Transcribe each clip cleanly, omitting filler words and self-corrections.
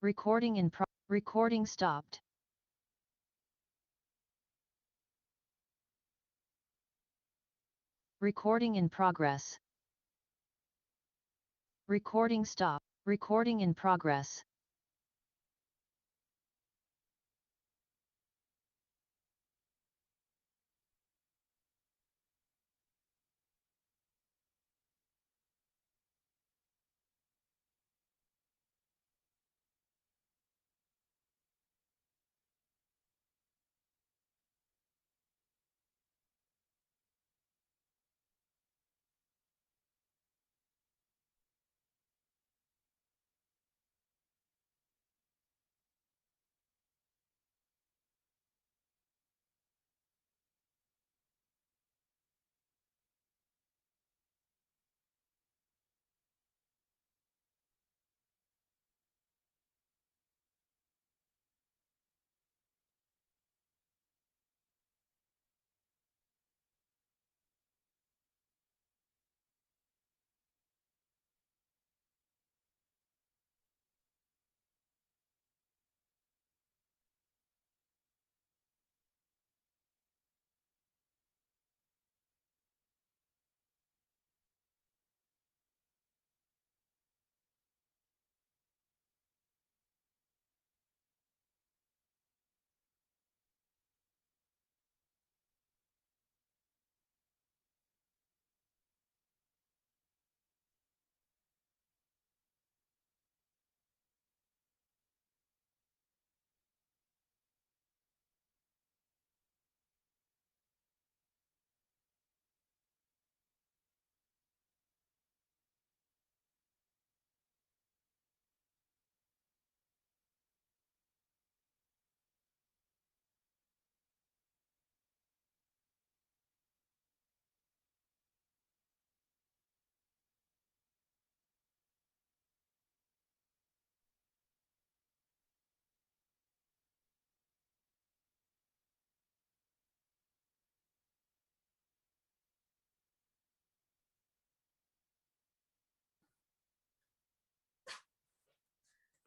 Recording stopped. Recording in progress. Recording stop. Recording in progress.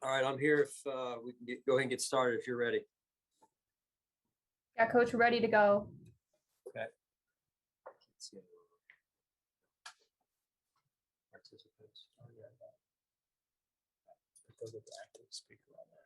All right, I'm here if we can go ahead and get started if you're ready. Yeah, Coach, ready to go. Okay. Let's see. Participants. Oh, yeah. Put the active speaker on there.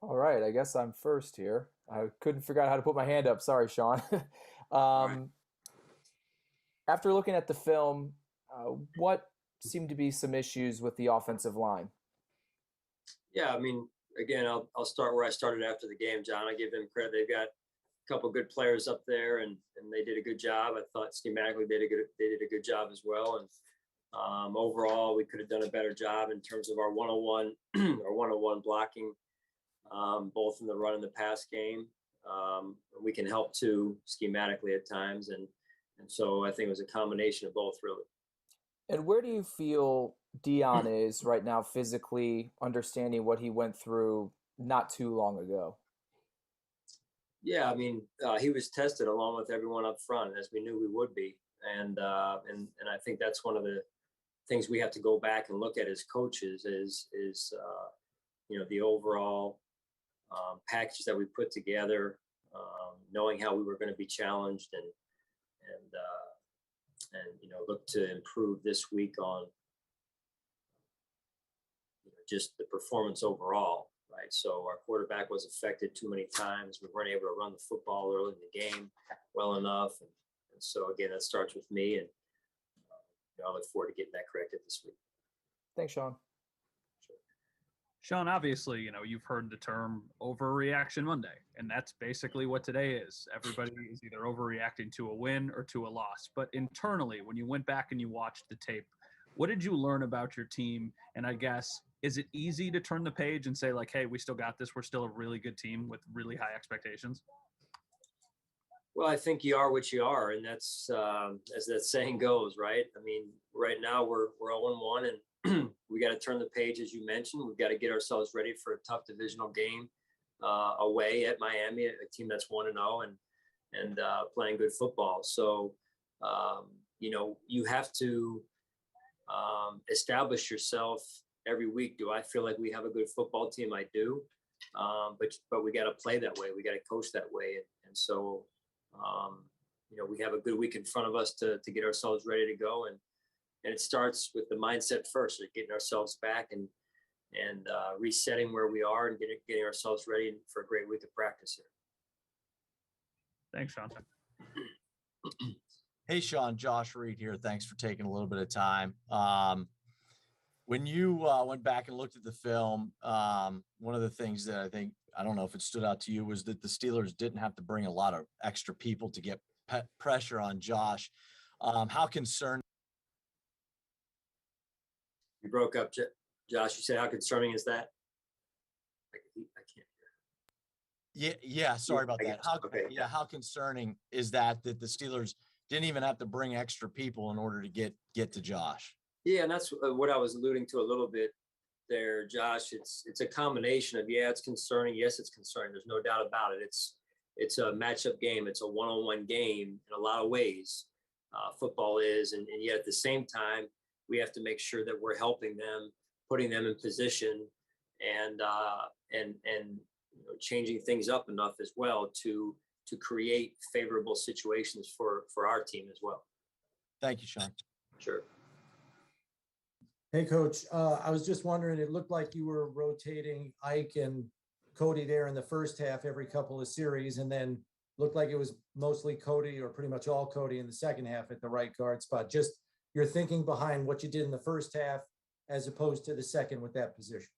All right, I guess I'm first here. I couldn't figure out how to put my hand up. Sorry, Sean. Right. After looking at the film, what seemed to be some issues with the offensive line? Yeah, I mean, again, I'll start where I started after the game, John. I give them credit. They've got a couple good players up there, and they did a good job. I thought schematically they did a good job as well. And overall, we could have done a better job in terms of our one-on-one our one-on-one blocking, both in the run and the pass game. We can help too schematically at times, and so I think it was a combination of both, really. And where do you feel Dion is right now physically, understanding what he went through not too long ago? Yeah, I mean, he was tested along with everyone up front, as we knew we would be, and I think that's one of the things we have to go back and look at as coaches is the overall package that we put together, knowing how we were going to be challenged, and look to improve this week on just the performance overall, right? So our quarterback was affected too many times. We weren't able to run the football early in the game well enough, and so again, that starts with me, and I look forward to getting that corrected this week. Thanks, Sean. Sean, obviously, you've heard the term overreaction Monday, and that's basically what today is. Everybody is either overreacting to a win or to a loss. But internally, when you went back and you watched the tape, what did you learn about your team? And I guess, is it easy to turn the page and say, like, hey, we still got this. We're still a really good team with really high expectations? Well, I think you are what you are, and that's as that saying goes, right? I mean, right now we're 0-1, and we got to turn the page, as you mentioned. We've got to get ourselves ready for a tough divisional game away at Miami, a team that's 1-0 and playing good football. So, you have to establish yourself every week. Do I feel like we have a good football team? I do, but we got to play that way. We got to coach that way, and so. We have a good week in front of us to get ourselves ready to go. And it starts with the mindset first, of getting ourselves back and resetting where we are and getting ourselves ready for a great week of practice here. Thanks, Sean. Hey, Sean, Josh Reed here. Thanks for taking a little bit of time. When you went back and looked at the film, one of the things that I don't know if it stood out to you, was that the Steelers didn't have to bring a lot of extra people to get pressure on Josh. How concerned? You broke up, Josh. You said, how concerning is that? I can't hear. Yeah. Sorry about that. Okay. How concerning is that the Steelers didn't even have to bring extra people in order to get to Josh? Yeah, and that's what I was alluding to a little bit there, Josh. It's a combination of, it's concerning. Yes, it's concerning. There's no doubt about it. It's a matchup game. It's a one-on-one game in a lot of ways. Football is, and yet at the same time, we have to make sure that we're helping them, putting them in position, and changing things up enough as well to create favorable situations for our team as well. Thank you, Sean. Sure. Hey, Coach, I was just wondering, it looked like you were rotating Ike and Cody there in the first half every couple of series, and then looked like it was mostly Cody, or pretty much all Cody, in the second half at the right guard spot. Just your thinking behind what you did in the first half as opposed to the second with that position.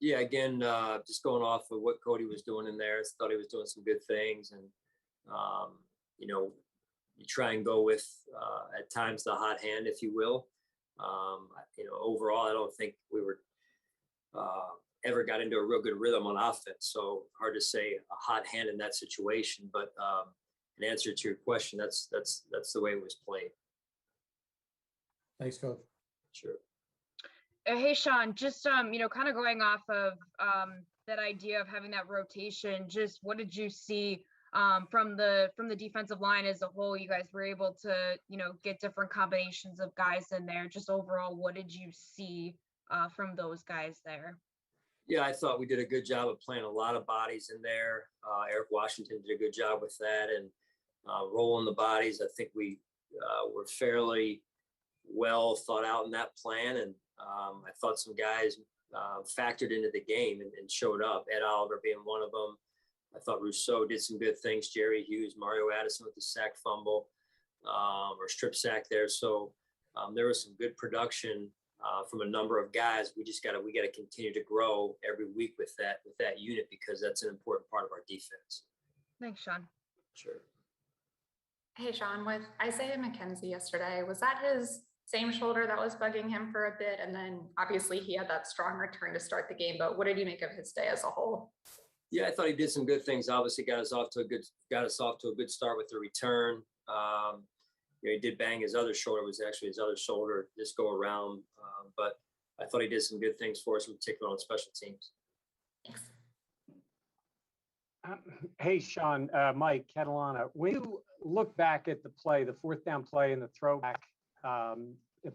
Yeah, again, just going off of what Cody was doing in there, I thought he was doing some good things. And, you try and go with, at times, the hot hand, if you will. Overall, I don't think we were ever got into a real good rhythm on offense. So hard to say a hot hand in that situation. But in answer to your question, that's the way it was played. Thanks, Coach. Sure. Hey, Sean, just, kind of going off of that idea of having that rotation, just what did you see from the defensive line as a whole? You guys were able to, get different combinations of guys in there. Just overall, what did you see from those guys there? Yeah, I thought we did a good job of playing a lot of bodies in there. Eric Washington did a good job with that, and rolling the bodies. I think we were fairly well thought out in that plan, and I thought some guys factored into the game and showed up. Ed Oliver being one of them. I thought Rousseau did some good things. Jerry Hughes, Mario Addison with the sack fumble or strip sack there. So there was some good production from a number of guys. We got to continue to grow every week with that unit, because that's an important part of our defense. Thanks, Sean. Sure. Hey, Sean, with Isaiah Mackenzie yesterday, was that his same shoulder that was bugging him for a bit? And then obviously he had that strong return to start the game, but what did you make of his day as a whole? Yeah, I thought he did some good things. Obviously got us off to a good start with the return. He did bang his other shoulder. It was actually his other shoulder this go around. But I thought he did some good things for us, in particular on special teams. Thanks. Hey, Sean, Mike Catalana, when you look back at the play, the fourth down play and the throwback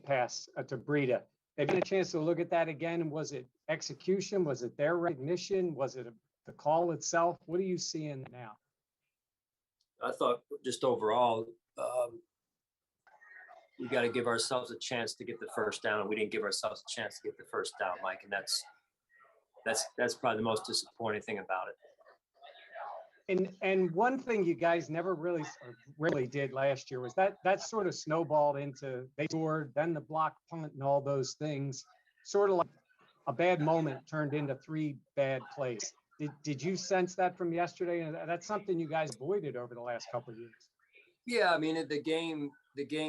pass to Breida, have you had a chance to look at that again? And was it execution? Was it their recognition? Was it the call itself? What are you seeing now? I thought just overall, we got to give ourselves a chance to get the first down, and we didn't give ourselves a chance to get the first down, Mike. And that's probably the most disappointing thing about it. And one thing you guys never really did last year was that sort of snowballed into, they scored, then the block punt and all those things, sort of like a bad moment turned into 3 bad plays. Did you sense that from yesterday? And that's something you guys avoided over the last couple of years. Yeah, I mean, the game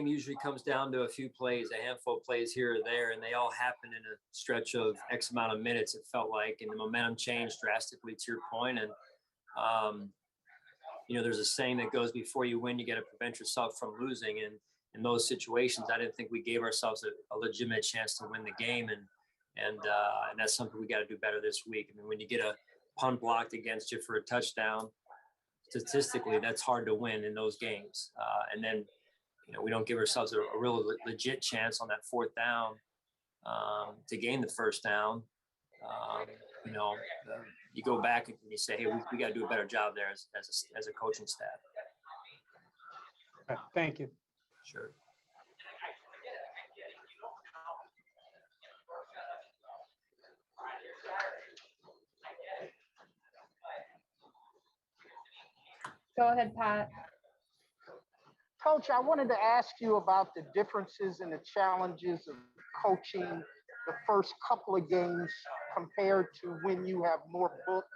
usually comes down to a few plays, a handful of plays here or there, and they all happen in a stretch of X amount of minutes, it felt like, and the momentum changed drastically, to your point. And, there's a saying that goes, before you win, you got to prevent yourself from losing. And in those situations, I didn't think we gave ourselves a legitimate chance to win the game. And that's something we got to do better this week. I mean, when you get a punt blocked against you for a touchdown, statistically, that's hard to win in those games. And then, we don't give ourselves a real legit chance on that fourth down to gain the first down. You go back and you say, hey, we got to do a better job there as a coaching staff. Thank you. Sure. Go ahead, Pat. Coach, I wanted to ask you about the differences and the challenges of coaching the first couple of games compared to when you have more book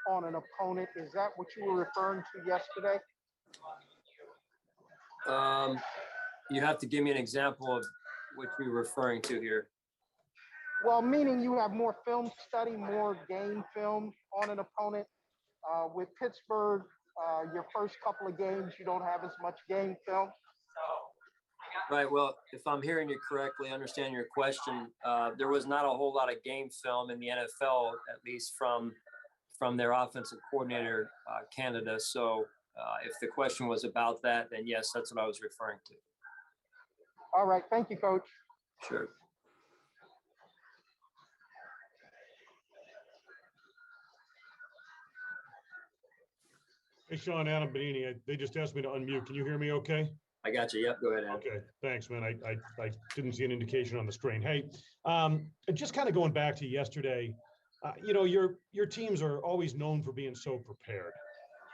on an opponent. Is that what you were referring to yesterday? You have to give me an example of what you're referring to here. Well, meaning you have more film study, more game film on an opponent. With Pittsburgh, your first couple of games, you don't have as much game film. Right. Well, if I'm hearing you correctly, understand your question, there was not a whole lot of game film in the NFL, at least from their offensive coordinator, Canada. So if the question was about that, then yes, that's what I was referring to. All right. Thank you, Coach. Sure. Hey, Sean, Adam Benini, they just asked me to unmute. Can you hear me okay? I got you. Yep. Go ahead, Adam. Okay. Thanks, man. I didn't see an indication on the screen. Hey, just kind of going back to yesterday, your teams are always known for being so prepared,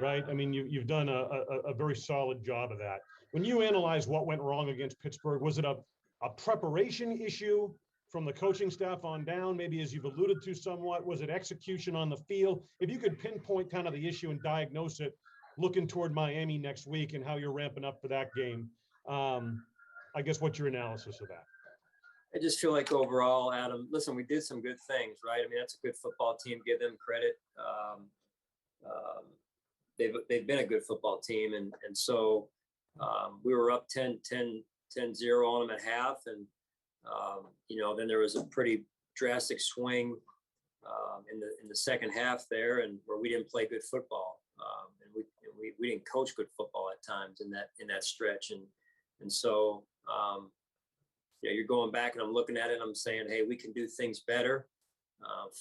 right? I mean, you've done a very solid job of that. When you analyze what went wrong against Pittsburgh, was it a preparation issue from the coaching staff on down, maybe as you've alluded to somewhat? Was it execution on the field? If you could pinpoint kind of the issue and diagnose it, looking toward Miami next week and how you're ramping up for that game, I guess what's your analysis of that? I just feel like overall, Adam, listen, we did some good things, right? I mean, that's a good football team. Give them credit. They've been a good football team. And so we were up 10-0 on them at half. And, then there was a pretty drastic swing in the second half there, and where we didn't play good football. And we didn't coach good football at times in that stretch. And so, you're going back and I'm looking at it and I'm saying, hey, we can do things better.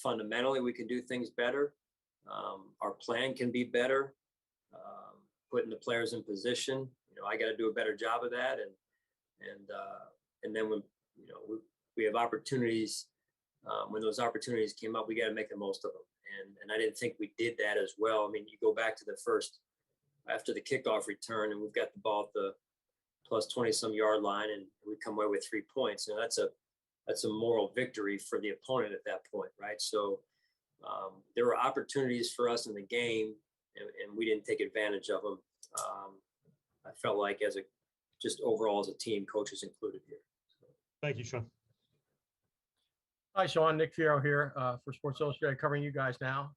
Fundamentally, we can do things better. Our plan can be better. Putting the players in position, I got to do a better job of that. And then when, we have opportunities, when those opportunities came up, we got to make the most of them. And I didn't think we did that as well. I mean, you go back to the first, after the kickoff return, and we've got the ball at the plus 20 some yard line, and we come away with 3 points. That's a moral victory for the opponent at that point, right? So there were opportunities for us in the game, and we didn't take advantage of them. I felt like just overall as a team, coaches included here. Thank you, Sean. Hi, Sean. Nick Fierro here for Sports Illustrated, covering you guys now.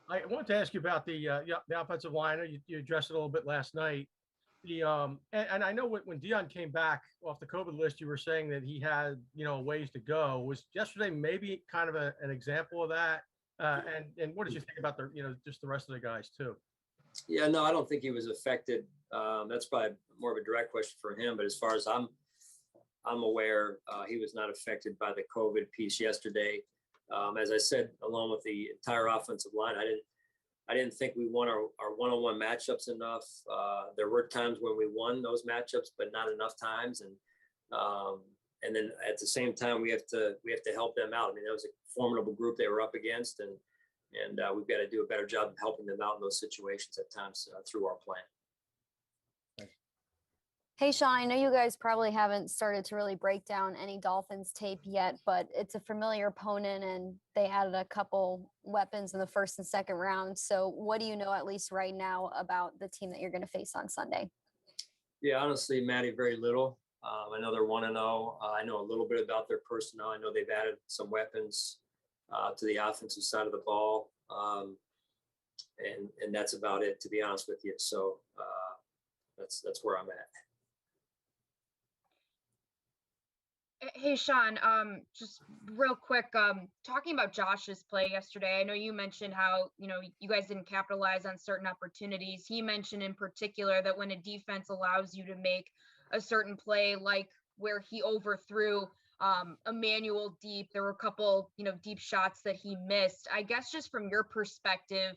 I wanted to ask you about the offensive line. You addressed it a little bit last night. And I know when Deion came back off the COVID list, you were saying that he had ways to go. Was yesterday maybe kind of an example of that? And what did you think about just the rest of the guys too? Yeah, no, I don't think he was affected. That's probably more of a direct question for him. But as far as I'm aware, he was not affected by the COVID piece yesterday. As I said, along with the entire offensive line, I didn't think we won our one-on-one matchups enough. There were times when we won those matchups, but not enough times. And then at the same time, we have to help them out. I mean, that was a formidable group they were up against, and we've got to do a better job of helping them out in those situations at times through our plan. Hey, Sean, I know you guys probably haven't started to really break down any Dolphins tape yet, but it's a familiar opponent and they added a couple weapons in the first and second round. So what do you know, at least right now, about the team that you're going to face on Sunday? Yeah, honestly, Maddie, very little. I know they're 1-0. I know a little bit about their personnel. I know they've added some weapons to the offensive side of the ball. and that's about it, to be honest with you. So that's where I'm at. Hey, Sean, just real quick, talking about Josh's play yesterday, I know you mentioned how, you guys didn't capitalize on certain opportunities. He mentioned in particular that when a defense allows you to make a certain play, like where he overthrew Emmanuel deep, there were a couple, deep shots that he missed. I guess just from your perspective,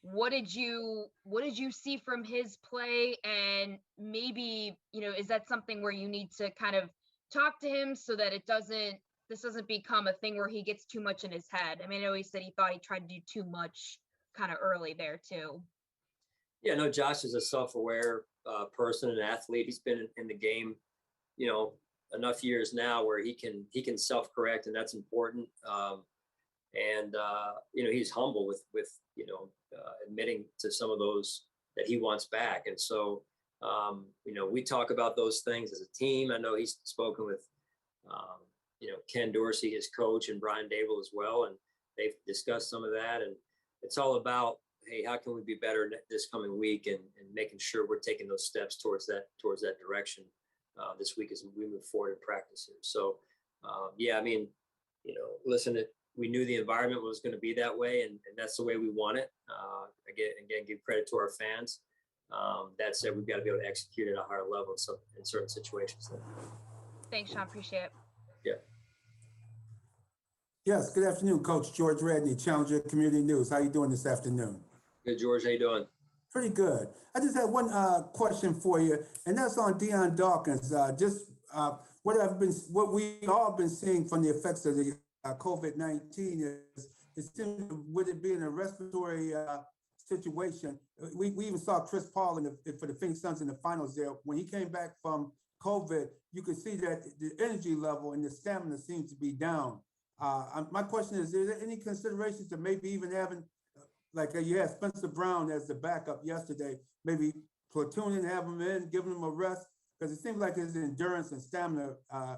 what did you see from his play? And maybe, is that something where you need to kind of talk to him so that this doesn't become a thing where he gets too much in his head? I mean, I know he said he thought he tried to do too much kind of early there too. Yeah, no, Josh is a self-aware person, an athlete. He's been in the game, enough years now where he can self-correct, and that's important. He's humble with admitting to some of those that he wants back. And so, we talk about those things as a team. I know he's spoken with, Ken Dorsey, his coach, and Brian Daboll as well. And they've discussed some of that. And it's all about, hey, how can we be better this coming week, and making sure we're taking those steps towards that direction this week as we move forward in practice here. So, listen, we knew the environment was going to be that way, and that's the way we want it. Again, give credit to our fans. That said, we've got to be able to execute at a higher level in certain situations. Thanks, Sean. Appreciate it. Yeah. Yes, good afternoon, Coach George Radney, Challenger Community News. How you doing this afternoon? Good, George. How you doing? Pretty good. I just had one question for you, and that's on Dion Dawkins. What we all been seeing from the effects of the COVID-19 is, it seems, with it being a respiratory situation. We even saw Chris Paul for the Phoenix Suns in the finals there. When he came back from COVID, you could see that the energy level and the stamina seems to be down. My question is there any considerations to maybe even having, like you had Spencer Brown as the backup yesterday, maybe platooning, have him in, giving him a rest? Because it seems like his endurance and stamina,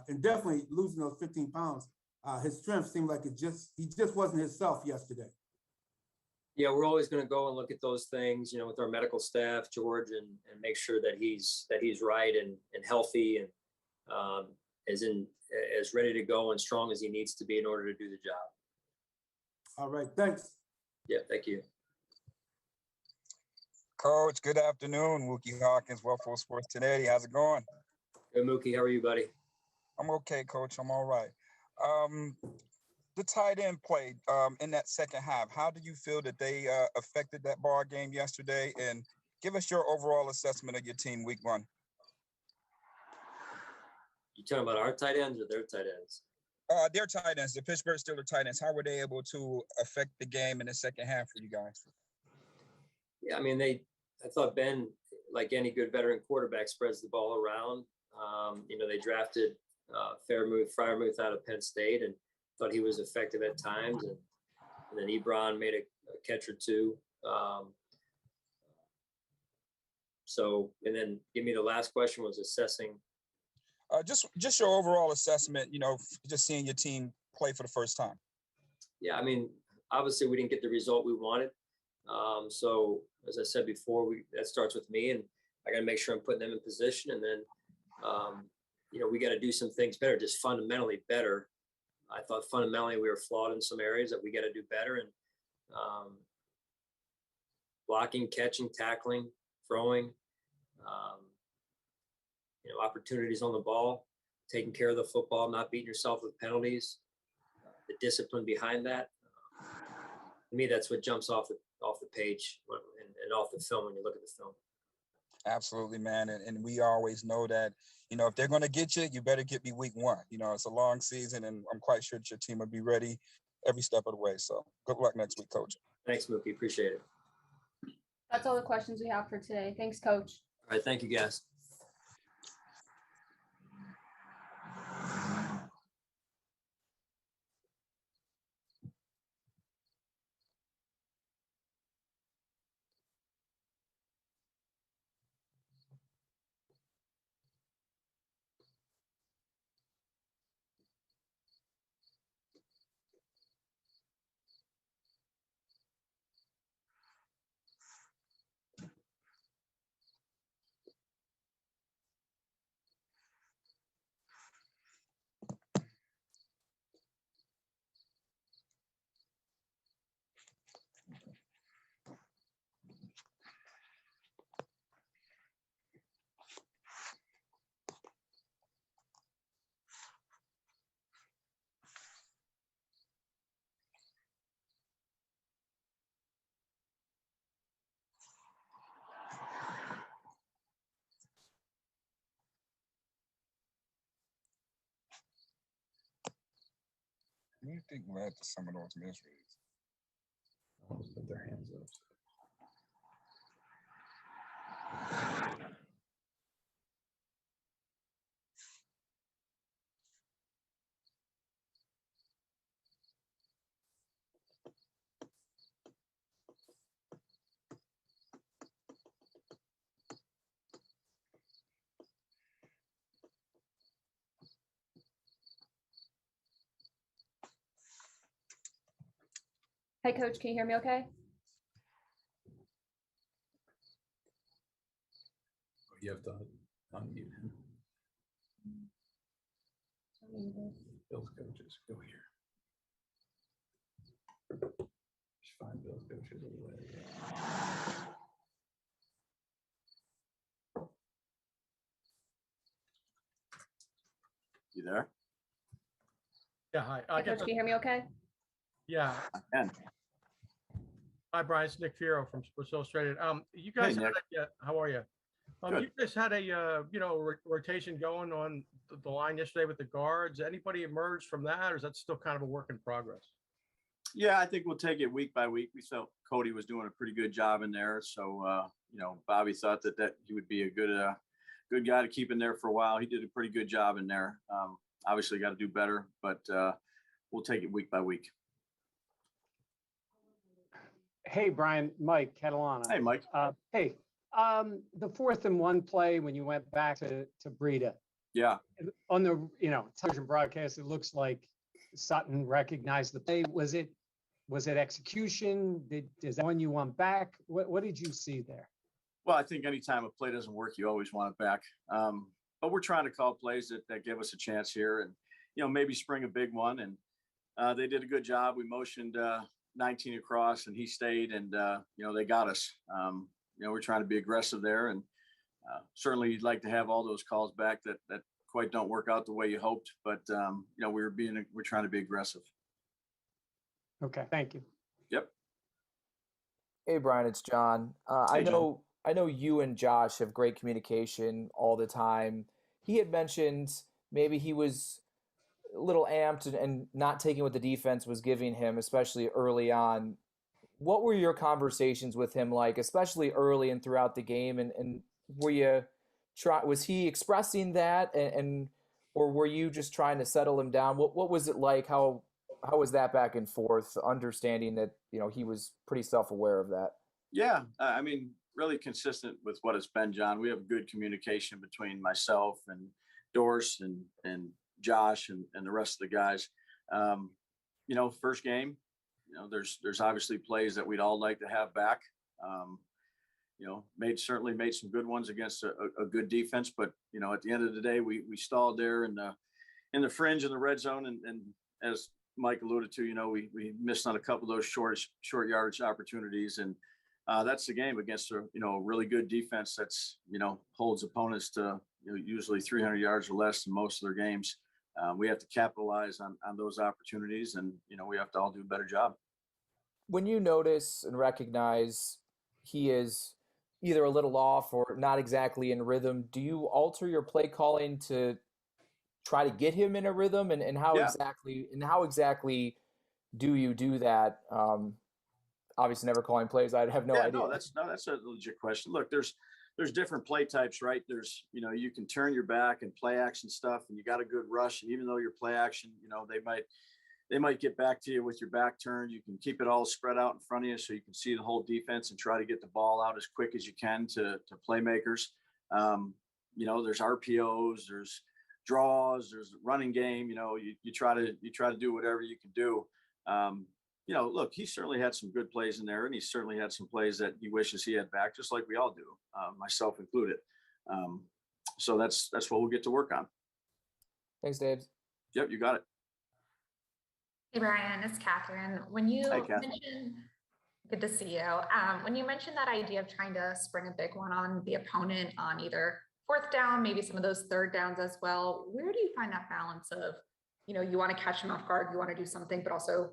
and definitely losing those 15 pounds, his strength seemed like he just wasn't himself yesterday. Yeah, we're always going to go and look at those things, with our medical staff, George, and make sure that he's right and healthy and as ready to go and strong as he needs to be in order to do the job. All right, thanks. Yeah, thank you. Coach, good afternoon. Wookie Hawkins, Well4 Sports Today. How's it going? Good, Mookie. How are you, buddy? I'm okay, Coach. I'm all right. The tight end play in that second half, how do you feel that they affected that ball game yesterday? And give us your overall assessment of your team week one. You talking about our tight ends or their tight ends? Their tight ends, the Pittsburgh Steelers tight ends. How were they able to affect the game in the second half for you guys? Yeah, I mean, I thought Ben, like any good veteran quarterback, spreads the ball around. They drafted Freiermuth out of Penn State, and thought he was effective at times. And then Ebron made a catch or two. And then give me the last question was assessing. Just your overall assessment, just seeing your team play for the first time. Yeah, I mean, obviously we didn't get the result we wanted. So as I said before, that starts with me, and I got to make sure I'm putting them in position. And then, we got to do some things better, just fundamentally better. I thought fundamentally we were flawed in some areas that we got to do better. And blocking, catching, tackling, throwing, opportunities on the ball, taking care of the football, not beating yourself with penalties, the discipline behind that. To me, that's what jumps off the page and off the film when you look at the film. Absolutely, man. And we always know that, if they're going to get you, you better get me week one. It's a long season, and I'm quite sure that your team will be ready every step of the way. So good luck next week, Coach. Thanks, Mookie. Appreciate it. That's all the questions we have for today. Thanks, Coach. All right. Thank you, guys. What do you think led to some of those misreads? Almost put their hands up. Hey, coach, can you hear me okay? You have to unmute him. Bill's coaches, go here. Just find Bill's coaches over there. You there? Yeah, hi. Hey, coach, can you hear me okay? Yeah. I can. Hi, Brian. It's Nick Fierro from Sports Illustrated. You guys, Hey, Nick. how are you? Good. You guys had a rotation going on the line yesterday with the guards. Anybody emerged from that, or is that still kind of a work in progress? Yeah, I think we'll take it week by week. We felt Cody was doing a pretty good job in there, so Bobby thought that he would be a good guy to keep in there for a while. He did a pretty good job in there. Obviously, got to do better, but we'll take it week by week. Hey, Brian, Mike Catalana. Hey, Mike. Hey, the 4th and 1 play when you went back to Breida. Yeah. On the television broadcast, it looks like Sutton recognized the play. Was it execution? Is that one you want back? What did you see there? Well, I think anytime a play doesn't work, you always want it back. But we're trying to call plays that give us a chance here, and maybe spring a big one. And they did a good job. We motioned 19 across, and he stayed, and they got us. We're trying to be aggressive there, and certainly you'd like to have all those calls back that quite don't work out the way you hoped. But we're trying to be aggressive. Okay, thank you. Yep. Hey, Brian, it's John. Hey, John. I know you and Josh have great communication all the time. He had mentioned maybe he was a little amped and not taking what the defense was giving him, especially early on. What were your conversations with him like, especially early and throughout the game? And was he expressing that, or were you just trying to settle him down? What was it like? How was that back and forth, understanding that he was pretty self-aware of that? Yeah, I mean, really consistent with what it's been, John. We have good communication between myself and Doris and Josh and the rest of the guys. First game, there's obviously plays that we'd all like to have back. Certainly made some good ones against a good defense, but at the end of the day, we stalled there in the fringe in the red zone, and as Mike alluded to, we missed on a couple of those short yardage opportunities, and that's the game against a really good defense that's holds opponents to usually 300 yards or less in most of their games. We have to capitalize on those opportunities, and we have to all do a better job. When you notice and recognize he is either a little off or not exactly in rhythm, do you alter your play calling to try to get him in a rhythm? And how exactly do you do that? Obviously never calling plays. I'd have no idea. No, that's a legit question. Look, there's different play types, right? There's, you can turn your back and play action stuff, and you got a good rush. And even though your play action, they might get back to you with your back turned. You can keep it all spread out in front of you so you can see the whole defense and try to get the ball out as quick as you can to playmakers. There's RPOs, there's draws, there's running game. You try to do whatever you can do. Look, he certainly had some good plays in there, and he certainly had some plays that he wishes he had back, just like we all do, myself included. So that's what we'll get to work on. Thanks, Dave. Yep, you got it. Hey, Brian, it's Catherine. When you mentioned, good to see you. When you mentioned that idea of trying to spring a big one on the opponent on either 4th down, maybe some of those 3rd downs as well, where do you find that balance of, you want to catch them off guard, you want to do something, but also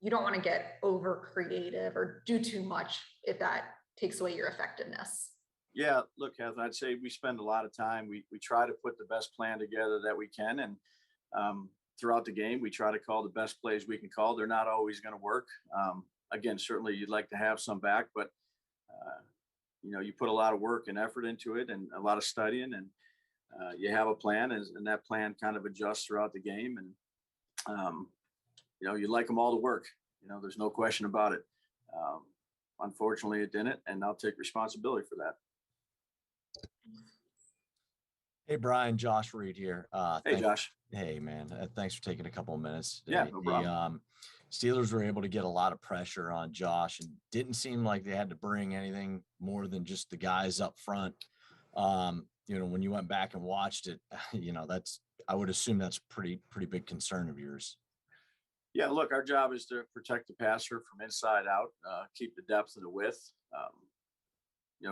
you don't want to get over creative or do too much if that takes away your effectiveness? Yeah, look, Catherine, I'd say we spend a lot of time. We try to put the best plan together that we can. And, throughout the game. We try to call the best plays we can call. They're not always going to work. Again, certainly you'd like to have some back, but you put a lot of work and effort into it and a lot of studying, and you have a plan, and that plan kind of adjusts throughout the game. And, you'd like them all to work. There's no question about it. Unfortunately, it didn't, and I'll take responsibility for that. Hey, Brian, Josh Reed here. Hey, Josh. Hey, man. Thanks for taking a couple of minutes today. Yeah, no problem. Steelers were able to get a lot of pressure on Josh and didn't seem like they had to bring anything more than just the guys up front. When you went back and watched it, I would assume that's pretty big concern of yours. Yeah, look, our job is to protect the passer from inside out, keep the depth and the width.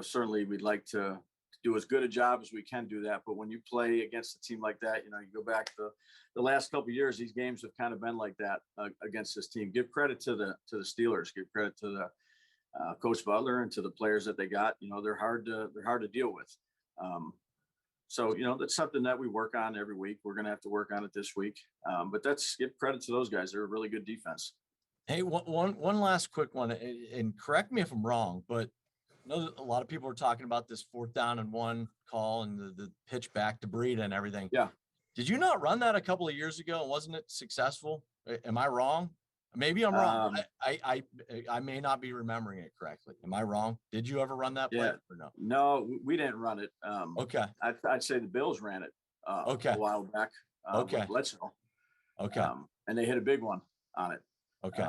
Certainly we'd like to do as good a job as we can do that. But when you play against a team like that, you go back to the last couple of years, these games have kind of been like that against this team. Give credit to the Steelers, give credit to the Coach Butler and to the players that they got. They're hard to deal with. So that's something that we work on every week. We're going to have to work on it this week. But give credit to those guys. They're a really good defense. Hey, one last quick one, and correct me if I'm wrong, but I know that a lot of people are talking about this 4th down and 1 call and the pitch back to Breida and everything. Yeah. Did you not run that a couple of years ago? And wasn't it successful? Am I wrong? Maybe I'm wrong. I may not be remembering it correctly. Am I wrong? Did you ever run that play or no? No, we didn't run it. Okay. I'd say the Bills ran it a while back. Okay. With Bledsoe. Okay. And they hit a big one on it. Okay.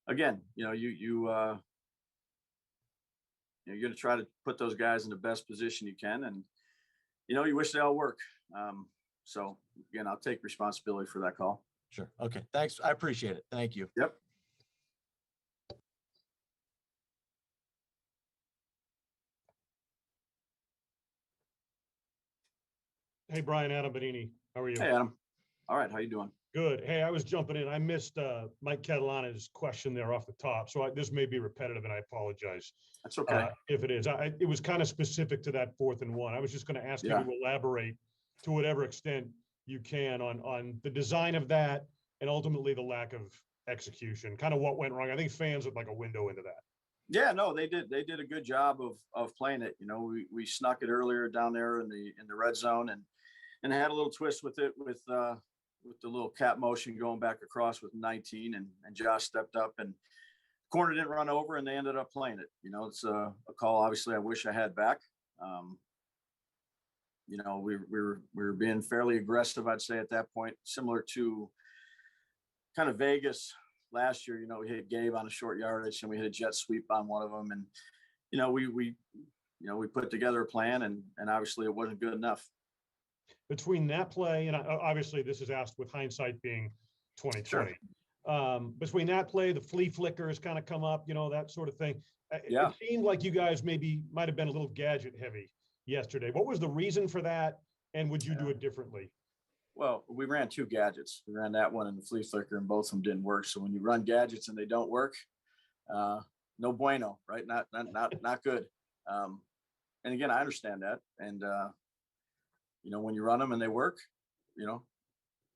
Again, you're going to try to put those guys in the best position you can, and you wish they all work. So again, I'll take responsibility for that call. Sure. Okay. Thanks. I appreciate it. Thank you. Yep. Hey, Brian, Adam Benini. How are you? Hey, Adam. All right. How you doing? Good. Hey, I was jumping in. I missed Mike Catalana's question there off the top. So this may be repetitive, and I apologize. That's okay. If it is. It was kind of specific to that 4th and 1. I was just going to ask you to elaborate to whatever extent you can on the design of that and ultimately the lack of execution, kind of what went wrong. I think fans would like a window into that. Yeah, no, they did a good job of playing it. We snuck it earlier down there in the red zone and had a little twist with it with the little cap motion going back across with 19 and Josh stepped up and corner didn't run over and they ended up playing it. It's a call obviously I wish I had back. We were being fairly aggressive, I'd say, at that point, similar to kind of Vegas last year. We hit Gabe on a short yardage and we hit a jet sweep on one of them, and we put together a plan, and obviously it wasn't good enough. Between that play, and obviously this is asked with hindsight being 2020. Sure. Between that play, the flea flickers kind of come up, that sort of thing. Yeah. It seemed like you guys might have been a little gadget heavy yesterday. What was the reason for that? And would you do it differently? Well, we ran 2 gadgets. We ran that one and the flea flicker, and both of them didn't work. So when you run gadgets and they don't work, no bueno, right? Not good. And again, I understand that. And, when you run them and they work,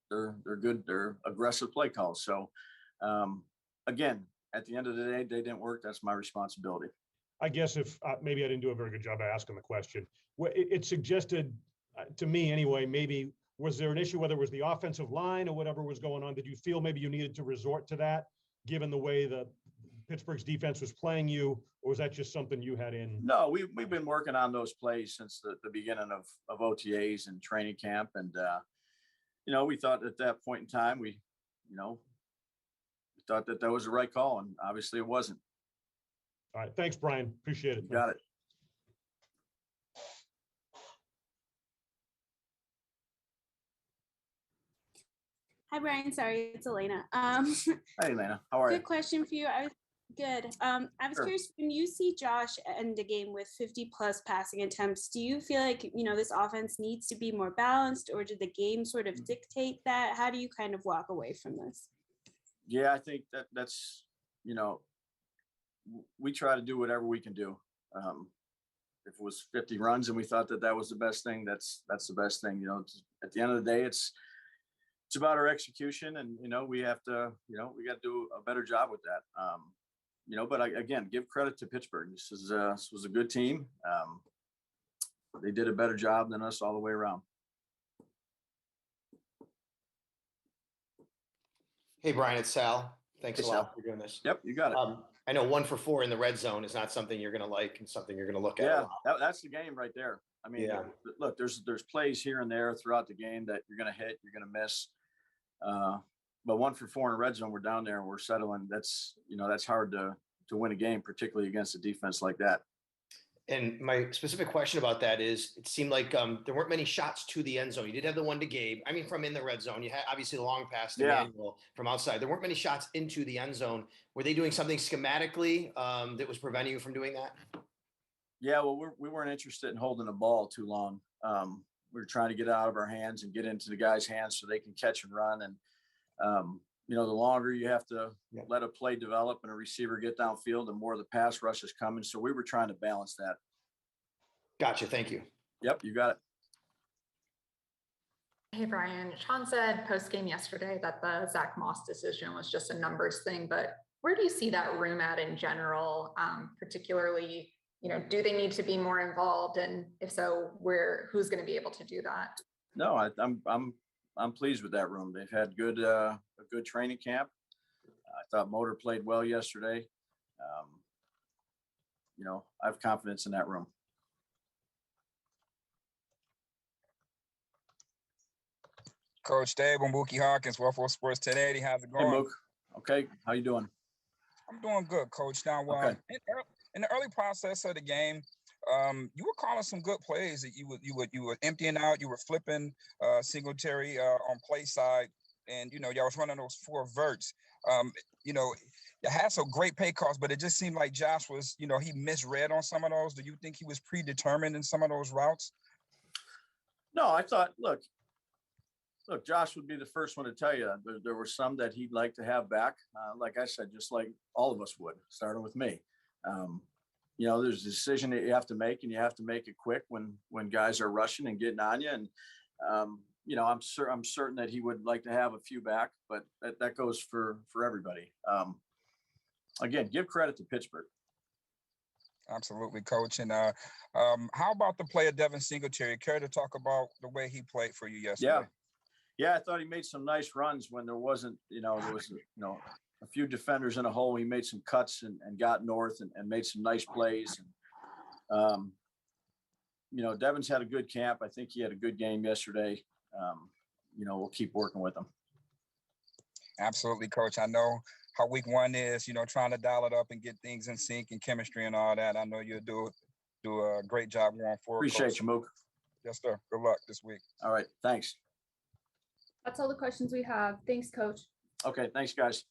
they're good. They're aggressive play calls. So, again, at the end of the day, they didn't work. That's my responsibility. I guess if maybe I didn't do a very good job of asking the question. It suggested to me anyway, maybe was there an issue, whether it was the offensive line or whatever was going on? Did you feel maybe you needed to resort to that given the way the Pittsburgh's defense was playing you, or was that just something you had in? No, we've been working on those plays since the beginning of OTAs and training camp. And, we thought at that point in time, we thought that was the right call, and obviously it wasn't. All right. Thanks, Brian. Appreciate it. Got it. Hi, Brian. Sorry, it's Elena. Hey, Elena. How are you? Good question for you. Good. I was Sure. curious, when you see Josh end the game with 50+ passing attempts, do you feel like, this offense needs to be more balanced, or did the game sort of dictate that? How do you kind of walk away from this? Yeah, I think that's, we try to do whatever we can do. If it was 50 runs and we thought that was the best thing, that's the best thing. At the end of the day, it's about our execution, and we have to, we got to do a better job with that. But again, give credit to Pittsburgh. This was a good team. They did a better job than us all the way around. Hey, Brian, it's Sal. Thanks Hey, a lot Sal. for doing this. Yep, you got it. I know 1 for 4 in the red zone is not something you're going to like and something you're going to look at. Yeah, that's the game right there. I mean, look, there's plays here and there throughout the game that you're going to hit, you're going to miss. But 1 for 4 in the red zone, we're down there and we're settling. That's hard to win a game, particularly against a defense like that. And my specific question about that is, it seemed like there weren't many shots to the end zone. You did have the one to Gabe. I mean, from in the red zone, you had obviously the long pass to Manuel from outside. There weren't many shots into the end zone. Were they doing something schematically that was preventing you from doing that? Yeah, well, we weren't interested in holding the ball too long. We were trying to get it out of our hands and get into the guys' hands so they can catch and run. And, the longer you have to let a play develop and a receiver get downfield, the more the pass rush is coming. So we were trying to balance that. Gotcha. Thank you. Yep, you got it. Hey, Brian. Sean said post-game yesterday that the Zach Moss decision was just a numbers thing, but where do you see that room at in general, particularly, do they need to be more involved? And if so, who's going to be able to do that? No, I'm pleased with that room. They've had a good training camp. I thought Motor played well yesterday. I have confidence in that room. Coach Daboll and Mookie Hawkins, Waffle Sports 1080. How's it going? Hey, Mook. Okay, how you doing? I'm doing good, Coach. Now, in the early process of the game, you were calling some good plays. That you were emptying out. You were flipping Singletary on play side, and y'all was running those 4 verts. You had some great pay calls, but it just seemed like Josh was, he misread on some of those. Do you think he was predetermined in some of those routes? No, I thought, look, Josh would be the first one to tell you there were some that he'd like to have back. Like I said, just like all of us would, starting with me. There's a decision that you have to make, and you have to make it quick when guys are rushing and getting on you. And I'm certain that he would like to have a few back, but that goes for everybody. Again, give credit to Pittsburgh. Absolutely, Coach. And how about the play of Devin Singletary? Care to talk about the way he played for you yesterday? Yeah, I thought he made some nice runs when there wasn't, there was, a few defenders in a hole. He made some cuts and got north and made some nice plays. And, Devin's had a good camp. I think he had a good game yesterday. We'll keep working with him. Absolutely, Coach. I know how week 1 is, trying to dial it up and get things in sync and chemistry and all that. I know you'll do a great job going forward. Appreciate you, Mook. Yes, sir. Good luck this week. All right. Thanks. That's all the questions we have. Thanks, Coach. Okay. Thanks, guys.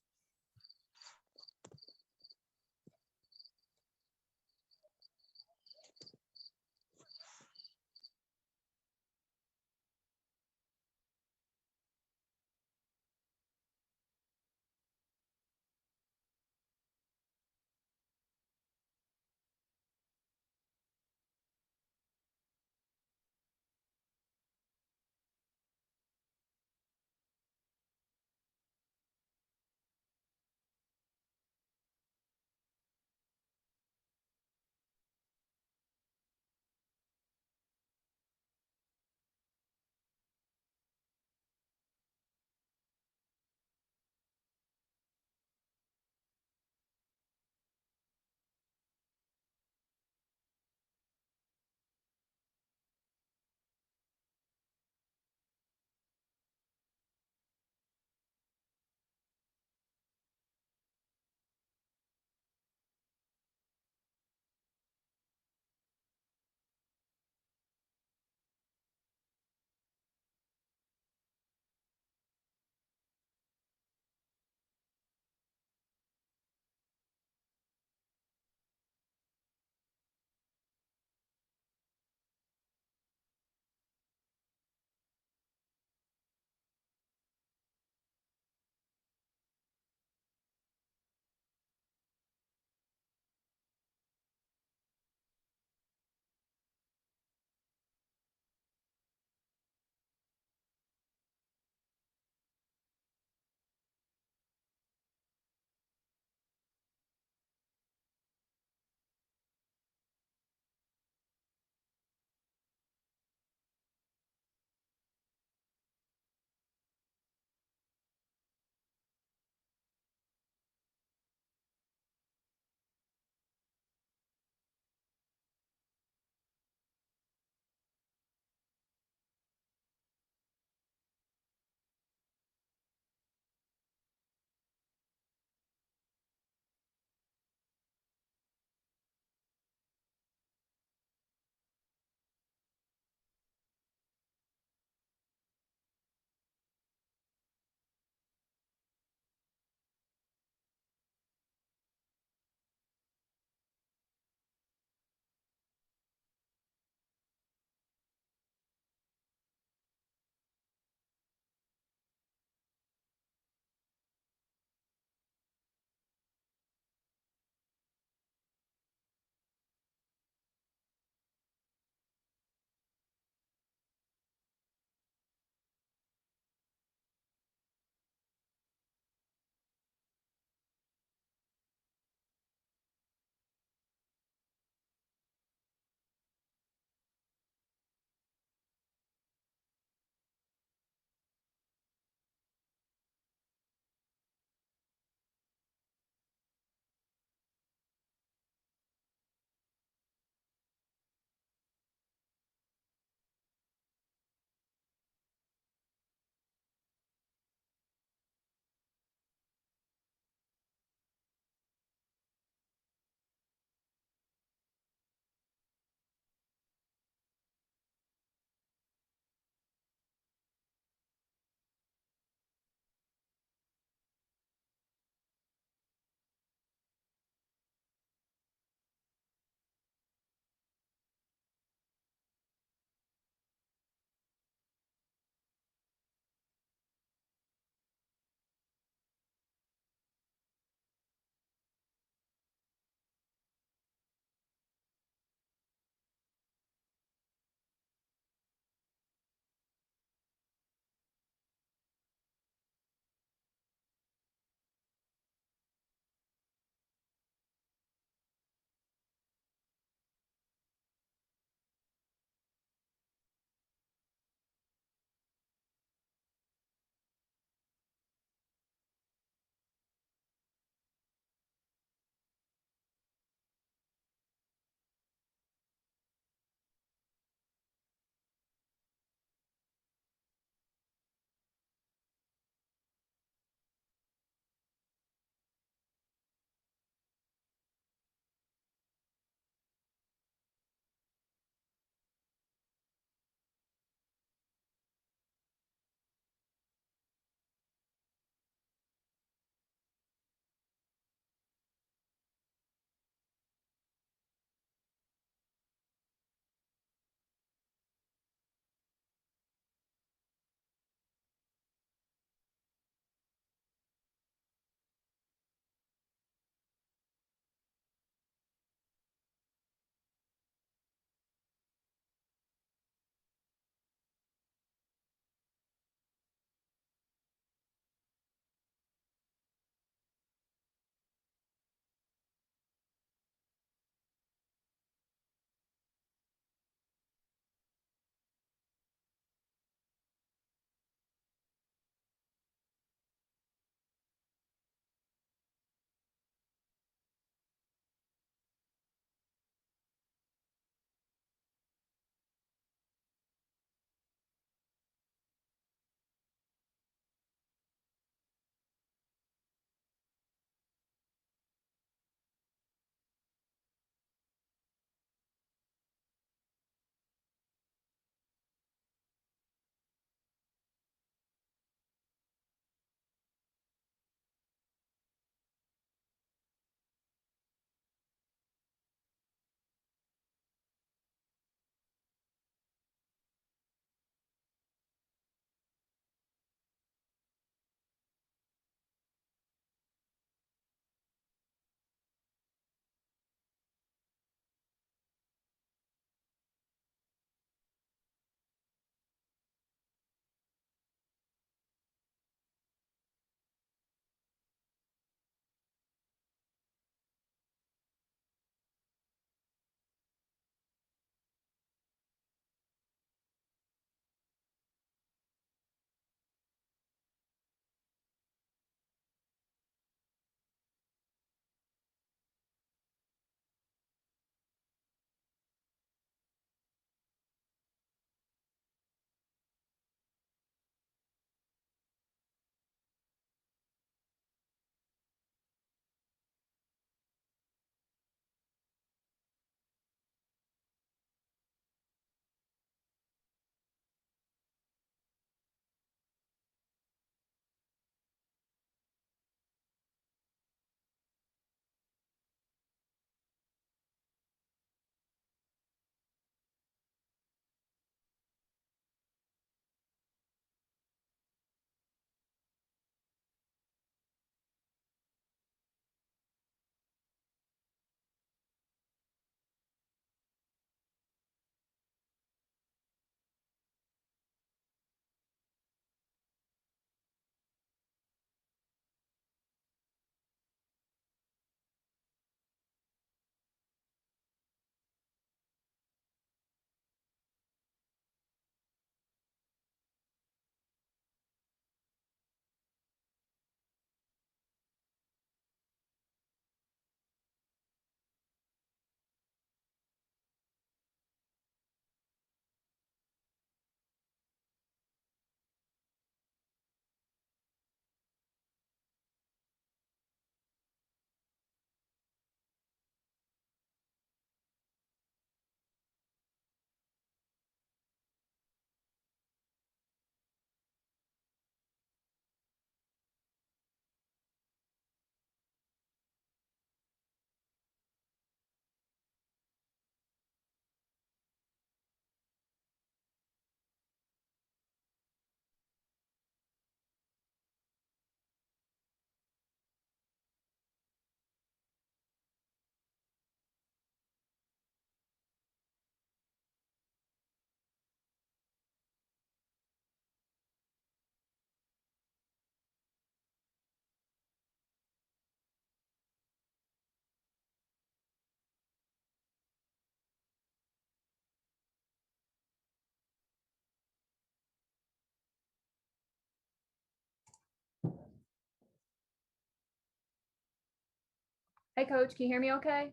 Hey, Coach, can you hear me okay?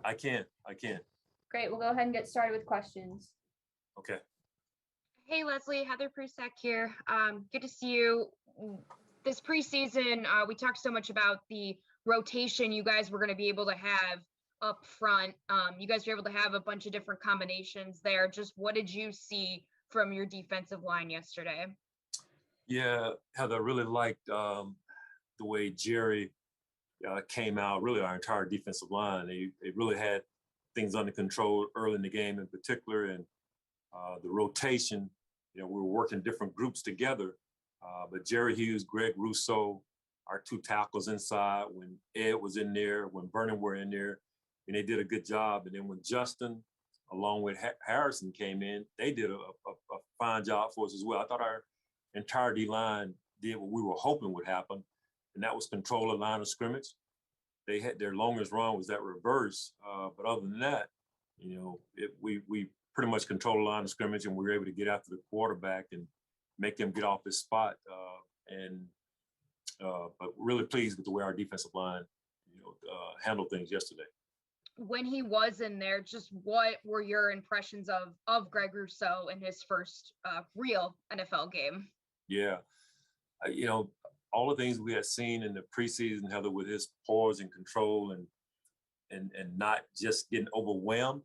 I can. Great, we'll go ahead and get started with questions. Okay. Hey, Leslie, Heather Prusak here. Good to see you. This preseason, we talked so much about the rotation you guys were going to be able to have up front. You guys were able to have a bunch of different combinations there. Just what did you see from your defensive line yesterday? Yeah, Heather, I really liked the way Jerry came out, really our entire defensive line. They really had things under control early in the game in particular, and the rotation, we were working different groups together, but Jerry Hughes, Greg Rousseau, our two tackles inside, when Ed was in there, when Vernon were in there, and they did a good job. And then when Justin, along with Harrison came in, they did a fine job for us as well. I thought our entire D-line did what we were hoping would happen, and that was control the line of scrimmage. They had their longest run was that reverse, but other than that, we pretty much controlled the line of scrimmage, and we were able to get after the quarterback and make him get off his spot. But really pleased with the way our defensive line, handled things yesterday. When he was in there, just what were your impressions of Greg Rousseau in his first real NFL game? Yeah, all the things we had seen in the preseason, Heather, with his poise and control and not just getting overwhelmed,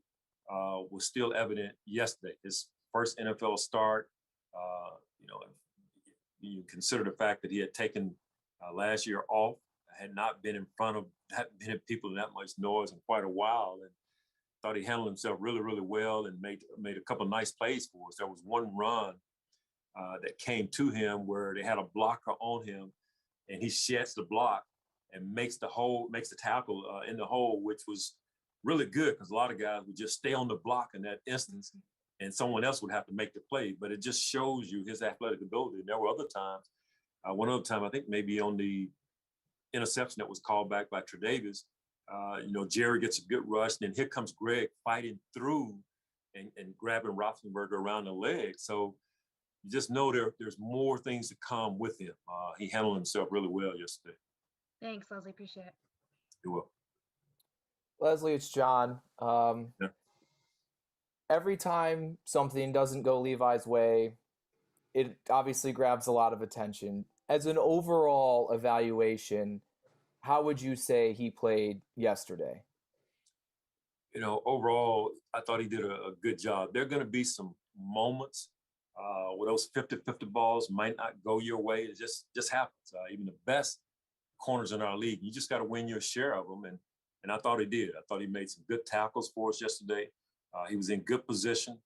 was still evident yesterday. His first NFL start, you consider the fact that he had taken last year off, had not been in front of people in that much noise in quite a while, and thought he handled himself really, really well and made a couple of nice plays for us. There was one run that came to him where they had a blocker on him, and he sheds the block and makes the tackle in the hole, which was really good because a lot of guys would just stay on the block in that instance, and someone else would have to make the play. But it just shows you his athletic ability. And there were other times. One other time, I think maybe on the interception that was called back by Tre'Davious, Jerry gets a good rush, and then here comes Greg fighting through and grabbing Roethlisberger around the leg. So you just know there's more things to come with him. He handled himself really well yesterday. Thanks, Leslie. Appreciate it. You're welcome. Leslie, it's John. Yeah. Every time something doesn't go Levi's way, it obviously grabs a lot of attention. As an overall evaluation, how would you say he played yesterday? Overall, I thought he did a good job. There are going to be some moments where those 50-50 balls might not go your way. It just happens. Even the best corners in our league, you just got to win your share of them. And I thought he did. I thought he made some good tackles for us yesterday. He was in good position.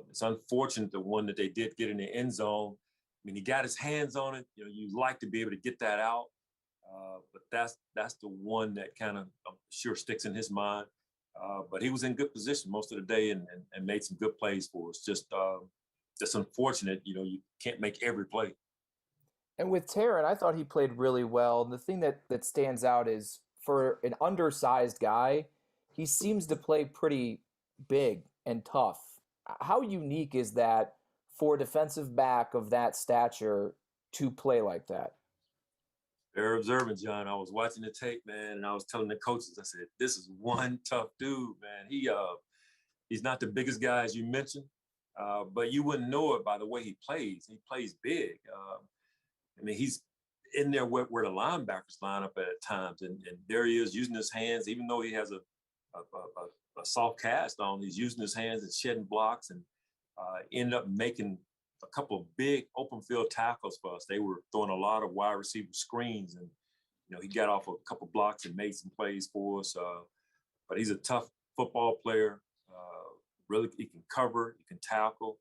It's unfortunate the one that they did get in the end zone. I mean, he got his hands on it. You'd like to be able to get that out. But that's the one that kind of, I'm sure, sticks in his mind. But he was in good position most of the day and made some good plays for us. Just unfortunate, you can't make every play. And with Taryn, I thought he played really well. And the thing that stands out is for an undersized guy, he seems to play pretty big and tough. How unique is that for a defensive back of that stature to play like that? Very observant, John. I was watching the tape, man, and I was telling the coaches, I said, this is one tough dude, man. He's not the biggest guy, as you mentioned, but you wouldn't know it by the way he plays. He plays big. He's in there where the linebackers line up at times, and there he is using his hands, even though he has a soft cast on, he's using his hands and shedding blocks, and ended up making a couple of big open field tackles for us. They were throwing a lot of wide receiver screens, and he got off a couple blocks and made some plays for us. But he's a tough football player. Really, he can cover, he can tackle.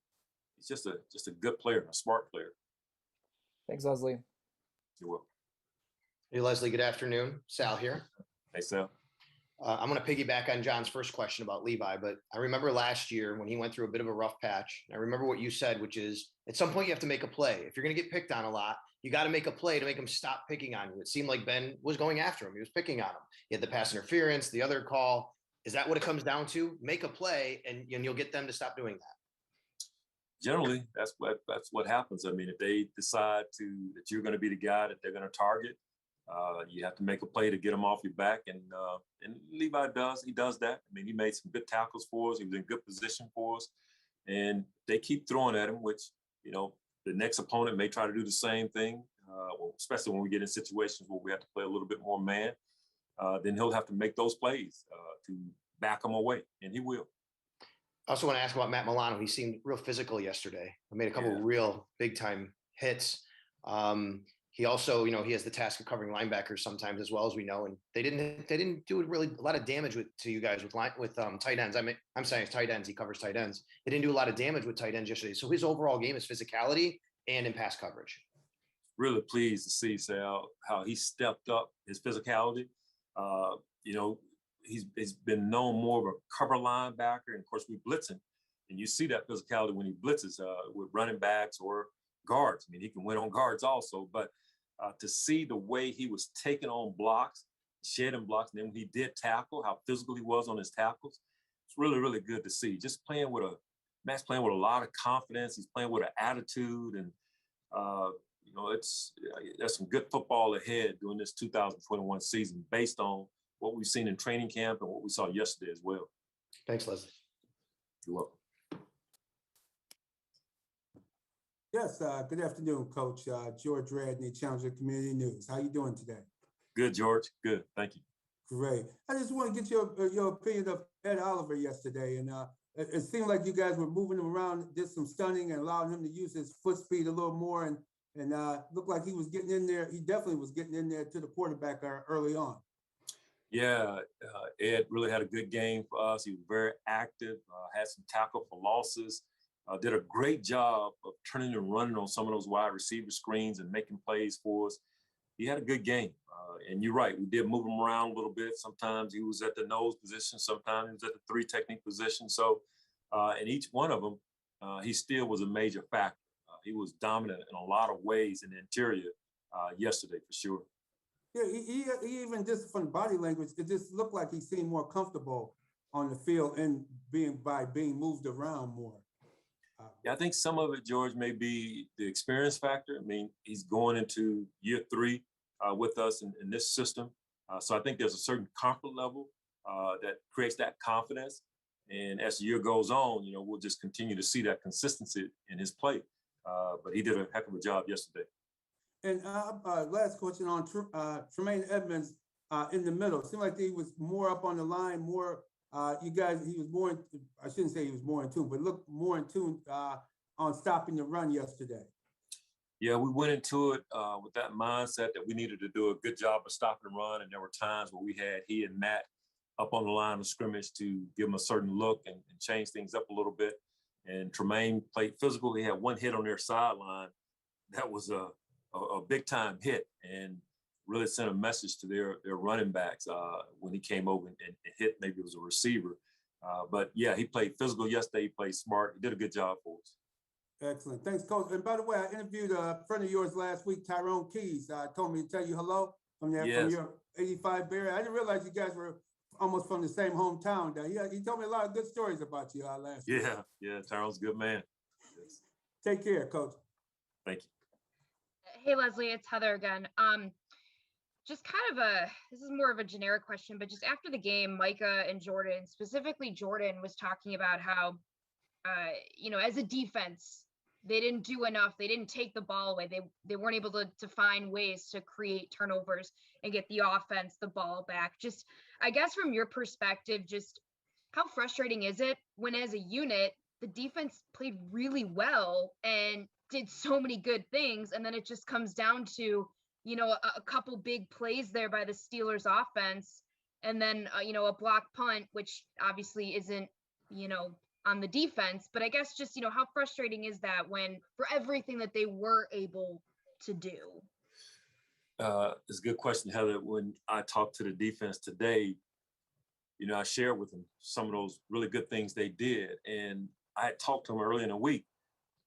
He's just a good player, a smart player. Thanks, Leslie. You're welcome. Hey, Leslie, good afternoon. Sal here. Hey, Sal. I'm going to piggyback on John's first question about Levi, but I remember last year when he went through a bit of a rough patch. I remember what you said, which is at some point you have to make a play. If you're going to get picked on a lot, you got to make a play to make him stop picking on you. It seemed like Ben was going after him. He was picking on him. He had the pass interference, the other call. Is that what it comes down to? Make a play and you'll get them to stop doing that. Generally, that's what happens. I mean, if they decide that you're going to be the guy that they're going to target, You have to make a play to get them off your back, and Levi does. He does that. I mean, he made some good tackles for us. He was in good position for us, and they keep throwing at him, which, you know, the next opponent may try to do the same thing, especially when we get in situations where we have to play a little bit more man. Then he'll have to make those plays to back them away, and he will. I also want to ask about Matt Milano. He seemed real physical yesterday. I made a couple of real big time hits. He also, you know, he has the task of covering linebackers sometimes as well, as we know, and they didn't do really a lot of damage to you guys with tight ends. I'm saying tight ends. He covers tight ends. They didn't do a lot of damage with tight ends yesterday. So his overall game is physicality and in pass coverage. Really pleased to see, Sal, how he stepped up his physicality. You know, he's been known more of a cover linebacker, and of course we blitz him, and you see that physicality when he blitzes with running backs or guards. I mean, he can win on guards also, but to see the way he was taking on blocks, shedding blocks, and then when he did tackle, how physical he was on his tackles, it's really, really good to see. Just Matt's playing with a lot of confidence. He's playing with an attitude, and you know, there's some good football ahead during this 2021 season based on what we've seen in training camp and what we saw yesterday as well. Thanks, Leslie. You're welcome. Yes, good afternoon, Coach. George Radney, Challenger Community News. How you doing today? Good, George. Good. Thank you. Great. I just want to get your opinion of Ed Oliver yesterday. And it seemed like you guys were moving him around, did some stunning and allowing him to use his foot speed a little more. And looked like he was getting in there. He definitely was getting in there to the quarterback early on. Yeah, Ed really had a good game for us. He was very active, had some tackle for losses. Did a great job of turning and running on some of those wide receiver screens and making plays for us. He had a good game. And you're right, we did move him around a little bit. Sometimes he was at the nose position. Sometimes he was at the 3 technique position. So in each one of them, he still was a major factor. He was dominant in a lot of ways in the interior yesterday, for sure. Yeah, he even just from body language, it just looked like he seemed more comfortable on the field and being moved around more. Yeah, I think some of it, George, may be the experience factor. I mean, he's going into year 3 with us in this system. So I think there's a certain comfort level that creates that confidence. And as the year goes on, you know, we'll just continue to see that consistency in his play. But he did a heck of a job yesterday. And last question on Tremaine Edmonds in the middle. It seemed like he was more up on the line, more he was more, I shouldn't say he was more in tune, but looked more in tune on stopping the run yesterday. Yeah, we went into it with that mindset that we needed to do a good job of stopping the run. And there were times where we had he and Matt up on the line of scrimmage to give him a certain look and change things up a little bit. And Tremaine played physical. He had one hit on their sideline. That was a big time hit and really sent a message to their running backs when he came over and hit. Maybe it was a receiver. But yeah, he played physical yesterday. He played smart. He did a good job for us. Excellent. Thanks, Coach. And by the way, I interviewed a friend of yours last week, Tyrone Keys. Told me to tell you hello from your 85 Bear. I didn't realize you guys were almost from the same hometown. He told me a lot of good stories about you last week. Yeah, Tyrone's a good man. Yes. Take care, Coach. Thank you. Hey, Leslie, it's Heather again. Just kind of this is more of a generic question, but just after the game, Micah and Jordan, specifically Jordan, was talking about how, you know, as a defense, they didn't do enough. They didn't take the ball away. They weren't able to find ways to create turnovers and get the offense the ball back. Just, I guess from your perspective, just how frustrating is it when as a unit, the defense played really well and did so many good things, and then it just comes down to, you know, a couple big plays there by the Steelers offense, and then, you know, a block punt, which obviously isn't, you know, on the defense. But I guess just, you know, how frustrating is that when for everything that they were able to do? It's a good question, Heather. When I talked to the defense today, you know, I shared with them some of those really good things they did. And I had talked to them early in the week.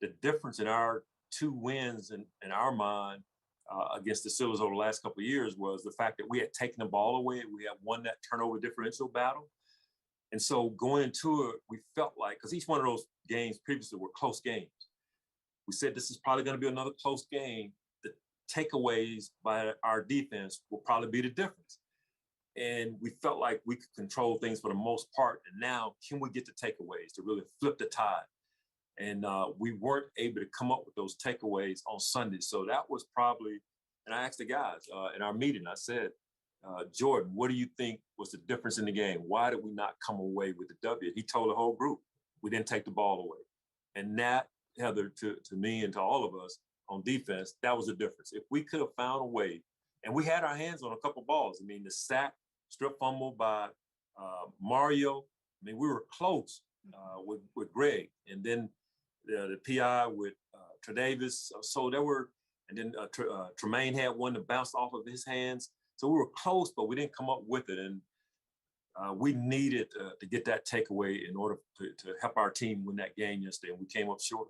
The difference in our 2 wins in our mind against the Steelers over the last couple of years was the fact that we had taken the ball away. We had won that turnover differential battle. And so going into it, we felt like, because each one of those games previously were close games, we said this is probably going to be another close game. The takeaways by our defense will probably be the difference. And we felt like we could control things for the most part. And now, can we get the takeaways to really flip the tide? And we weren't able to come up with those takeaways on Sunday. So that was probably, and I asked the guys in our meeting, I said, Jordan, what do you think was the difference in the game? Why did we not come away with the W? He told the whole group, we didn't take the ball away. And that, Heather, to me and to all of us on defense, that was the difference. If we could have found a way, and we had our hands on a couple balls. I mean, the sack, strip fumble by Mario. I mean, we were close with Greg. And then the PI with Tre'Davious. So there were, and then Tremaine had one that bounced off of his hands. So we were close, but we didn't come up with it. And we needed to get that takeaway in order to help our team win that game yesterday. And we came up short.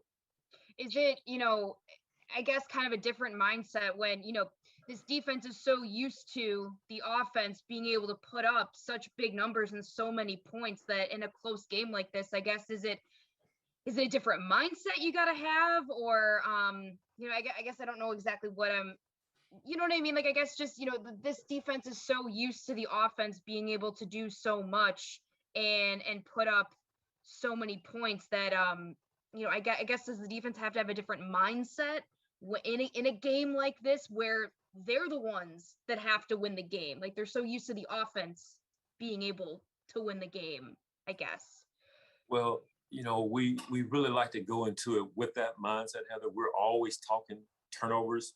Is it, I guess kind of a different mindset when, this defense is so used to the offense being able to put up such big numbers and so many points that in a close game like this, I guess, is it a different mindset you got to have? Or, I guess I don't know exactly what you know what I mean? Like, I guess just, this defense is so used to the offense being able to do so much and put up so many points that, I guess does the defense have to have a different mindset in a game like this where they're the ones that have to win the game? Like, they're so used to the offense being able to win the game, I guess. Well, we really like to go into it with that mindset, Heather. We're always talking turnovers.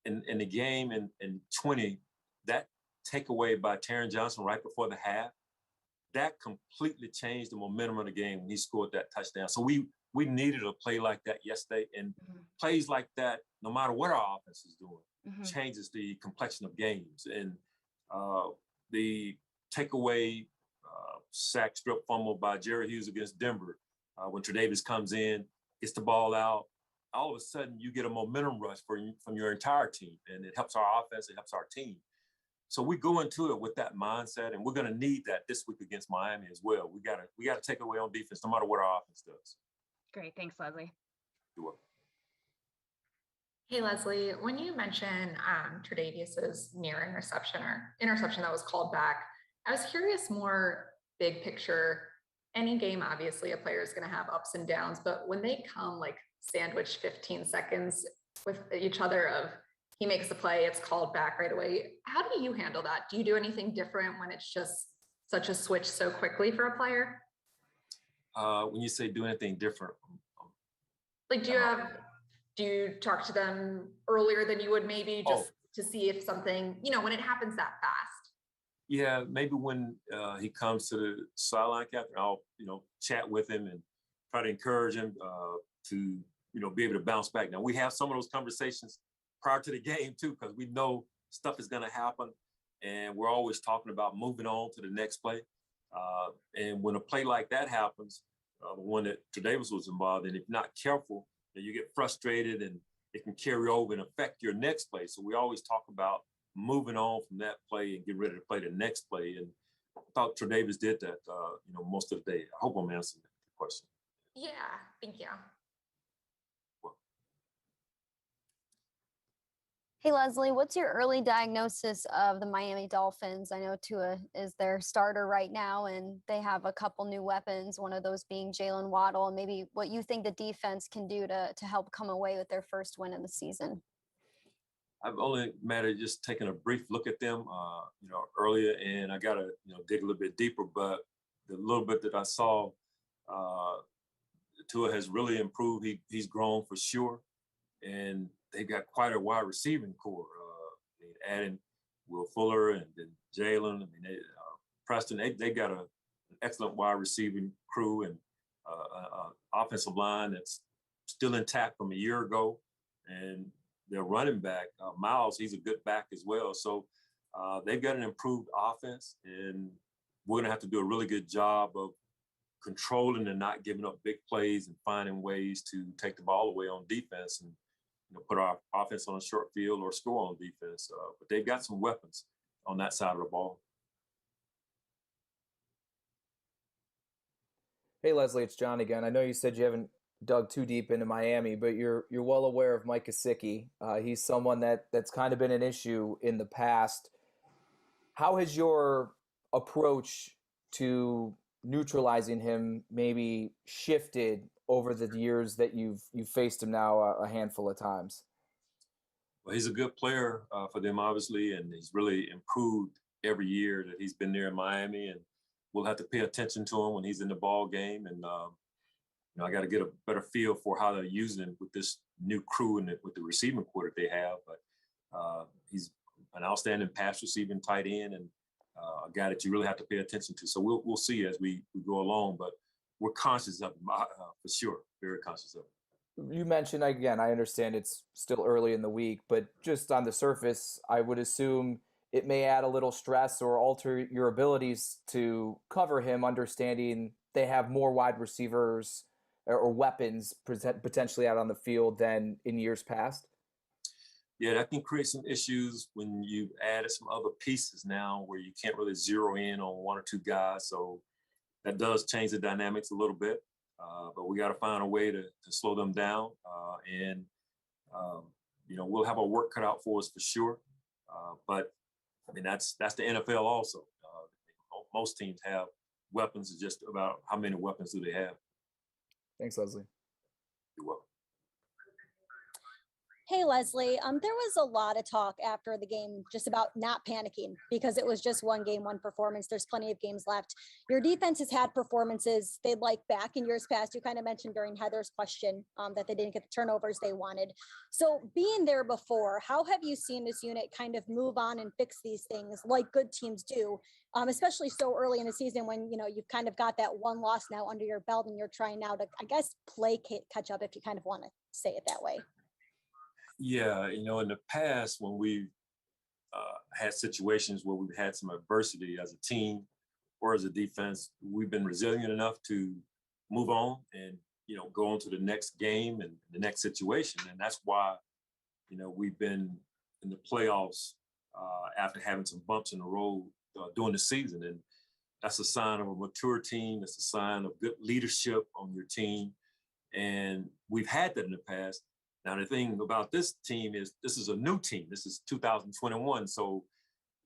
In the game in 20, that takeaway by Taron Johnson right before the half, that completely changed the momentum of the game when he scored that touchdown. So we needed a play like that yesterday, and plays like that, no matter what our offense is doing, changes the complexion of games. And the takeaway sack strip fumble by Jerry Hughes against Denver, when Tre'Davious comes in, gets the ball out, all of a sudden you get a momentum rush from your entire team, and it helps our offense, it helps our team. So we go into it with that mindset, and we're going to need that this week against Miami as well. We got to take it away on defense, no matter what our offense does. Great, thanks, Leslie. You're welcome. Hey, Leslie, when you mentioned Tre'Davious' near interception that was called back, I was curious more big picture. Any game, obviously, a player is going to have ups and downs, but when they come like sandwich 15 seconds with each other of he makes the play, it's called back right away. How do you handle that? Do you do anything different when it's just such a switch so quickly for a player? When you say do anything different, like do you talk to them earlier than you would maybe just to see if something, when it happens that fast? Yeah, maybe when he comes to the sideline, Captain, I'll chat with him and try to encourage him to be able to bounce back. Now, we have some of those conversations prior to the game too, because we know stuff is going to happen, and we're always talking about moving on to the next play. And when a play like that happens, the one that Tre'Davious was involved in, if you're not careful, then you get frustrated and it can carry over and affect your next play. So we always talk about moving on from that play and get ready to play the next play. And I thought Tre'Davious did that, most of the day. I hope I'm answering the question. Yeah, thank you. Hey, Leslie, what's your early diagnosis of the Miami Dolphins? I know Tua is their starter right now, and they have a couple new weapons, one of those being Jalen Waddle, and maybe what you think the defense can do to help come away with their first win of the season. I've only just taken a brief look at them, earlier, and I got to, dig a little bit deeper, but the little bit that I saw, Tua has really improved. He's grown for sure, and they've got quite a wide receiving core. Adding Will Fuller and then Jalen. Preston. They got an excellent wide receiving crew and offensive line that's still intact from a year ago. And their running back, Miles, he's a good back as well. So they've got an improved offense, and we're going to have to do a really good job of controlling and not giving up big plays and finding ways to take the ball away on defense and put our offense on a short field or score on defense. But they've got some weapons on that side of the ball. Hey, Leslie, it's John again. I know you said you haven't dug too deep into Miami, but you're well aware of Mike Gesicki. He's someone that's kind of been an issue in the past. How has your approach to neutralizing him maybe shifted over the years that you've faced him now a handful of times? Well, he's a good player for them, obviously, and he's really improved every year that he's been there in Miami. And we'll have to pay attention to him when he's in the ball game. And I got to get a better feel for how they're using him with this new crew and with the receiving core that they have. But he's an outstanding pass receiving tight end and a guy that you really have to pay attention to. So we'll see as we go along. But we're conscious of him for sure, very conscious of him. You mentioned, again, I understand it's still early in the week, but just on the surface, I would assume it may add a little stress or alter your abilities to cover him, understanding they have more wide receivers or weapons potentially out on the field than in years past. Yeah, that can create some issues when you've added some other pieces now where you can't really zero in on one or two guys. So that does change the dynamics a little bit. But we got to find a way to slow them down. We'll have our work cut out for us for sure. But I mean, that's the NFL also. Most teams have weapons. It's just about how many weapons do they have. Thanks, Leslie. You're welcome. Hey, Leslie, there was a lot of talk after the game just about not panicking because it was just one game, one performance. There's plenty of games left. Your defense has had performances they'd like back in years past. You kind of mentioned during Heather's question that they didn't get the turnovers they wanted. So being there before, how have you seen this unit kind of move on and fix these things like good teams do, especially so early in the season when, you've kind of got that one loss now under your belt and you're trying now to, I guess, play catch up if you kind of want to say it that way. Yeah, in the past when we've had situations where we've had some adversity as a team or as a defense, we've been resilient enough to move on and, go on to the next game and the next situation. And that's why, we've been in the playoffs after having some bumps in the road during the season. And that's a sign of a mature team. That's a sign of good leadership on your team. And we've had that in the past. Now, the thing about this team is this is a new team. This is 2021. So,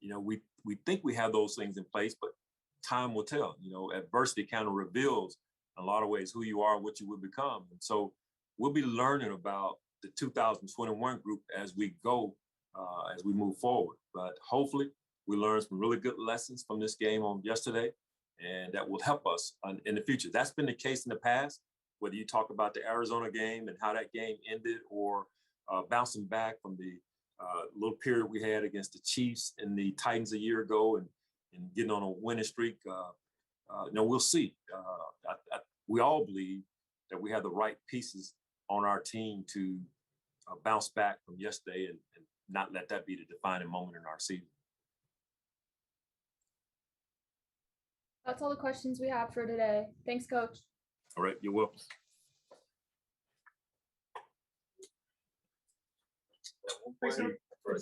we think we have those things in place, but time will tell. Adversity kind of reveals in a lot of ways who you are, what you will become. And so we'll be learning about the 2021 group as we go, as we move forward. But hopefully we learn some really good lessons from this game on yesterday, and that will help us in the future. That's been the case in the past. Whether you talk about the Arizona game and how that game ended or bouncing back from the little period we had against the Chiefs and the Titans a year ago and getting on a winning streak, we'll see. We all believe that we have the right pieces on our team to bounce back from yesterday and not let that be the defining moment in our season. That's all the questions we have for today. Thanks, Coach. All right, you're welcome. Thanks,